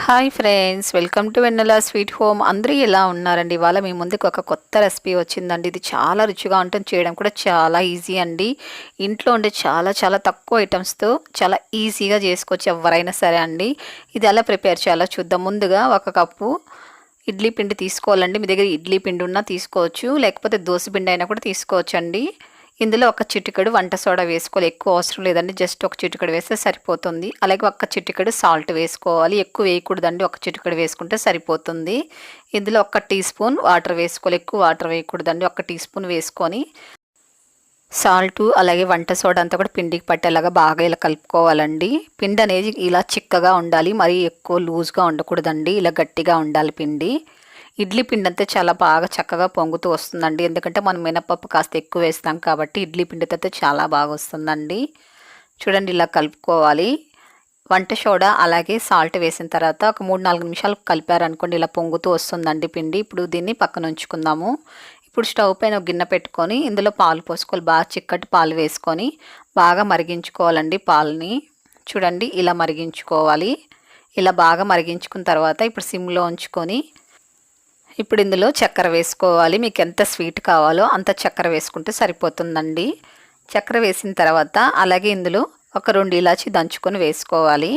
Hi friends, welcome to Vennela sweet home. అందరూ ఎలా ఉన్నారండి? ఇవాళ మీ ముందుకు ఒక కొత్త రెసిపీ వచ్చిందండి. ఇది చాలా రుచిగా ఉంటుంది, చేయడం కూడా చాలా ఈజీ అండి. ఇంట్లో ఉండే చాలా చాలా తక్కువ ఐటమ్స్తో చాలా ఈజీగా చేసుకోవచ్చు ఎవరైనా సరే అండి. ఇది ఎలా ప్రిపేర్ చేయాలో చూద్దాం. ముందుగా ఒక కప్పు ఇడ్లీ పిండి తీసుకోవాలండి. మీ దగ్గర ఇడ్లీ పిండి ఉన్నా తీసుకోవచ్చు, లేకపోతే దోశ పిండి అయినా కూడా తీసుకోవచ్చు అండి. ఇందులో ఒక చిటికెడు వంట సోడా వేసుకోవాలి. ఎక్కువ అవసరం లేదండి, జస్ట్ ఒక చిటికెడు వేస్తే సరిపోతుంది. అలాగే ఒక చిటికెడు సాల్ట్ వేసుకోవాలి, ఎక్కువ వేయకూడదండి, ఒక చిటికెడు వేసుకుంటే సరిపోతుంది. ఇందులో ఒక టీ స్పూన్ వాటర్ వేసుకోవాలి, ఎక్కువ వాటర్ వేయకూడదండి, ఒక టీ స్పూన్ వేసుకొని సాల్టు అలాగే వంట సోడా అంతా కూడా పిండికి పట్టేలాగా బాగా ఇలా కలుపుకోవాలండి. పిండి అనేది ఇలా చిక్కగా ఉండాలి, మరీ ఎక్కువ లూజ్గా ఉండకూడదండి, ఇలా గట్టిగా ఉండాలి పిండి. ఇడ్లీ పిండి అంతే చాలా బాగా చక్కగా పొంగుతూ వస్తుందండి, ఎందుకంటే మనం మినపప్పు కాస్త ఎక్కువ వేస్తాం కాబట్టి ఇడ్లీ పిండితో అయితే చాలా బాగా వస్తుందండి. చూడండి, ఇలా కలుపుకోవాలి. వంట సోడా అలాగే సాల్ట్ వేసిన తర్వాత ఒక 3-4 నిమిషాలు కలిపారనుకోండి, ఇలా పొంగుతూ వస్తుందండి పిండి. ఇప్పుడు దీన్ని పక్కన ఉంచుకుందాము. ఇప్పుడు స్టవ్ పైన ఒక గిన్నె పెట్టుకొని ఇందులో పాలు పోసుకోవాలి. బాగా చిక్కటి పాలు వేసుకొని బాగా మరిగించుకోవాలండి పాలని. చూడండి, ఇలా మరిగించుకోవాలి. ఇలా బాగా మరిగించుకున్న తర్వాత ఇప్పుడు సిమ్లో ఉంచుకొని ఇప్పుడు ఇందులో చక్కెర వేసుకోవాలి. మీకు ఎంత స్వీట్ కావాలో అంత చక్కెర వేసుకుంటే సరిపోతుందండి. చక్కెర వేసిన తర్వాత అలాగే ఇందులో ఒక 2 ఇలాచి దంచుకొని వేసుకోవాలి.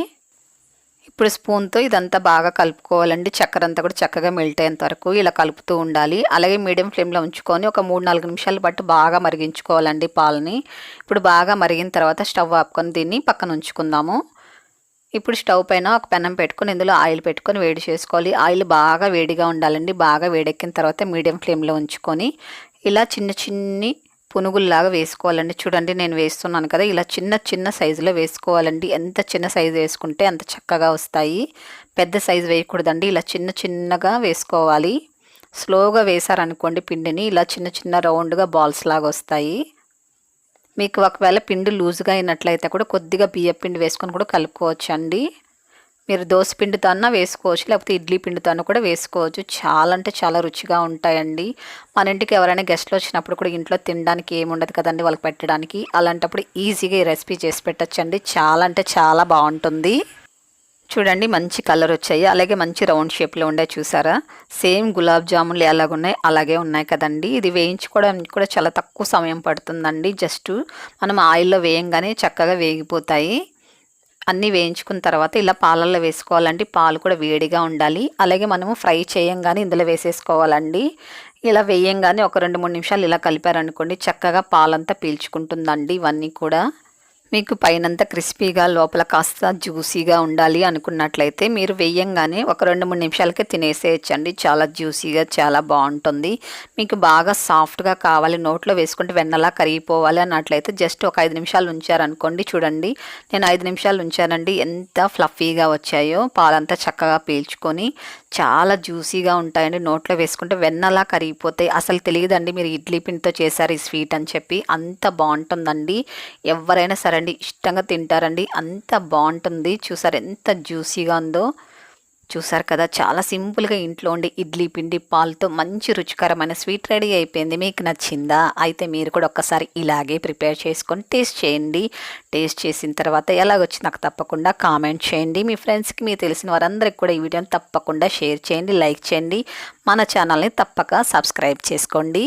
ఇప్పుడు స్పూన్తో ఇదంతా బాగా కలుపుకోవాలండి. చక్కెర అంతా కూడా చక్కగా మెల్ట్ అయ్యేంత వరకు ఇలా కలుపుతూ ఉండాలి. అలాగే మీడియం ఫ్లేమ్లో ఉంచుకొని ఒక 3-4 నిమిషాల పాటు బాగా మరిగించుకోవాలండి పాలని. ఇప్పుడు బాగా మరిగిన తర్వాత స్టవ్ ఆపుకొని దీన్ని పక్కన ఉంచుకుందాము. ఇప్పుడు స్టవ్ పైన ఒక పెనం పెట్టుకొని ఇందులో ఆయిల్ పెట్టుకొని వేడి చేసుకోవాలి. ఆయిల్ బాగా వేడిగా ఉండాలండి. బాగా వేడెక్కిన తర్వాత మీడియం ఫ్లేమ్లో ఉంచుకొని ఇలా చిన్న చిన్ని పునుగుల్లాగా వేసుకోవాలండి. చూడండి, నేను వేస్తున్నాను కదా, ఇలా చిన్న చిన్న సైజులో వేసుకోవాలండి. ఎంత చిన్న సైజు వేసుకుంటే అంత చక్కగా వస్తాయి. పెద్ద సైజు వేయకూడదండి, ఇలా చిన్న చిన్నగా వేసుకోవాలి. స్లోగా వేసారనుకోండి పిండిని, ఇలా చిన్న చిన్న రౌండ్గా బాల్స్ లాగా వస్తాయి. మీకు ఒకవేళ పిండి లూజ్గా అయినట్లయితే కూడా కొద్దిగా బియ్యం పిండి వేసుకొని కూడా కలుపుకోవచ్చు అండి. మీరు దోశ పిండితో అన్నా వేసుకోవచ్చు, లేకపోతే ఇడ్లీ పిండితో అన్నా కూడా వేసుకోవచ్చు. చాలా అంటే చాలా రుచిగా ఉంటాయండి. మన ఇంటికి ఎవరైనా గెస్ట్లు వచ్చినప్పుడు కూడా ఇంట్లో తినడానికి ఏముండదు కదండి వాళ్ళకి పెట్టడానికి, అలాంటప్పుడు ఈజీగా ఈ రెసిపీ చేసి పెట్టచ్చండి. చాలా అంటే చాలా బాగుంటుంది. చూడండి, మంచి కలర్ వచ్చాయి. అలాగే మంచి రౌండ్ షేప్లో ఉండే చూసారా, సేమ్ గులాబ్ జామున్లు ఎలాగున్నాయి అలాగే ఉన్నాయి కదండి. ఇది వేయించుకోవడానికి కూడా చాలా తక్కువ సమయం పడుతుందండి. జస్ట్ మనం ఆయిల్లో వేయంగానే చక్కగా వేగిపోతాయి. అన్నీ వేయించుకున్న తర్వాత ఇలా పాలల్లో వేసుకోవాలండి. పాలు కూడా వేడిగా ఉండాలి. అలాగే మనము ఫ్రై చేయంగానే ఇందులో వేసేసుకోవాలండి. ఇలా వేయంగానే ఒక 2-3 నిమిషాలు ఇలా కలిపారనుకోండి, చక్కగా పాలంతా పీల్చుకుంటుందండి. ఇవన్నీ కూడా మీకు పైనంతా క్రిస్పీగా లోపల కాస్త జ్యూసీగా ఉండాలి అనుకున్నట్లయితే మీరు వేయంగానే ఒక 2-3 నిమిషాలకే తినేసేయచ్చండి. చాలా జ్యూసీగా చాలా బాగుంటుంది. మీకు బాగా సాఫ్ట్గా కావాలి, నోట్లో వేసుకుంటే వెన్నలా కరిగిపోవాలి అన్నట్లయితే జస్ట్ ఒక 5 నిమిషాలు ఉంచారనుకోండి. చూడండి, నేను 5 నిమిషాలు ఉంచానండి, ఎంత ఫ్లఫీగా వచ్చాయో. పాలంతా చక్కగా పీల్చుకొని చాలా జ్యూసీగా ఉంటాయండి. నోట్లో వేసుకుంటే వెన్నలా కరిగిపోతాయి. అసలు తెలియదండి మీరు ఇడ్లీ పిండితో చేశారు ఈ స్వీట్ అని చెప్పి. అంత బాగుంటుందండి. ఎవరైనా సరే అండి ఇష్టంగా తింటారండి, అంత బాగుంటుంది. చూసారు ఎంత జ్యూసీగా ఉందో. చూసారు కదా, చాలా సింపుల్గా ఇంట్లో ఉండి ఇడ్లీ పిండి పాలతో మంచి రుచికరమైన స్వీట్ రెడీ అయిపోయింది. మీకు నచ్చిందా? అయితే మీరు కూడా ఒక్కసారి ఇలాగే ప్రిపేర్ చేసుకొని టేస్ట్ చేయండి. టేస్ట్ చేసిన తర్వాత ఎలాగొచ్చి నాకు తప్పకుండా కామెంట్ చేయండి. మీ ఫ్రెండ్స్కి, మీకు తెలిసిన వారందరికీ కూడా ఈ వీడియోని తప్పకుండా షేర్ చేయండి, లైక్ చేయండి. మన ఛానల్ని తప్పక సబ్స్క్రైబ్ చేసుకోండి.